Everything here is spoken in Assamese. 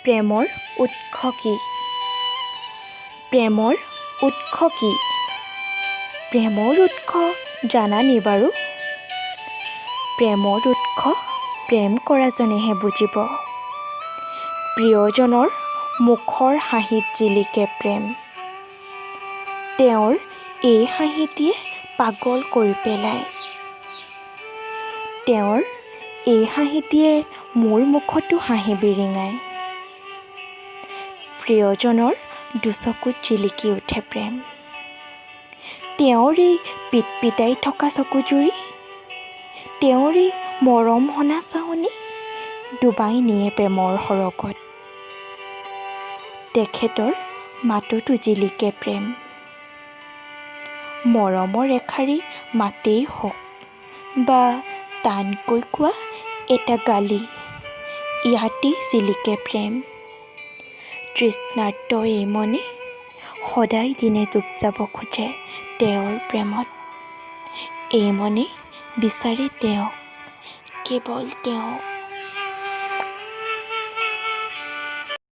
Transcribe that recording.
প্ৰেমৰ উৎস কি? প্ৰেমৰ উৎস কি? প্ৰেমৰ উৎস জানানি বাৰু? প্ৰেমৰ উৎস প্ৰেম কৰাজনেহে বুজিব। প্ৰিয়জনৰ মুখৰ হাঁহিত জিলিকে প্ৰেম। তেওঁৰ এই হাঁহিটিয়ে পাগল কৰি পেলায়। তেওঁৰ এই হাঁহিটিয়ে মোৰ মুখতো হাঁহি বিৰিঙায়। প্ৰিয়জনৰ দুচকুত জিলিকি উঠে প্ৰেম। তেওঁৰ এই পিটপিটাই থকা চকুজুৰি, তেওঁৰ এই মৰম হনা চাৱনি ডুবাই নিয়ে প্ৰেমৰ সৰগত। তেখেতৰ মাততো জিলিকে প্ৰেম। মৰমৰ এষাৰি মাতেই হওক বা টানকৈ কোৱা এটা গালি, ইয়াতেই জিলিকে প্ৰেম। তৃষ্ণাৰ্ত এই মনে সদায় দিনে ডুব যাব খোজে তেওঁৰ প্ৰেমত। এই মনে বিচাৰে তেওঁক, কেৱল তেওঁক।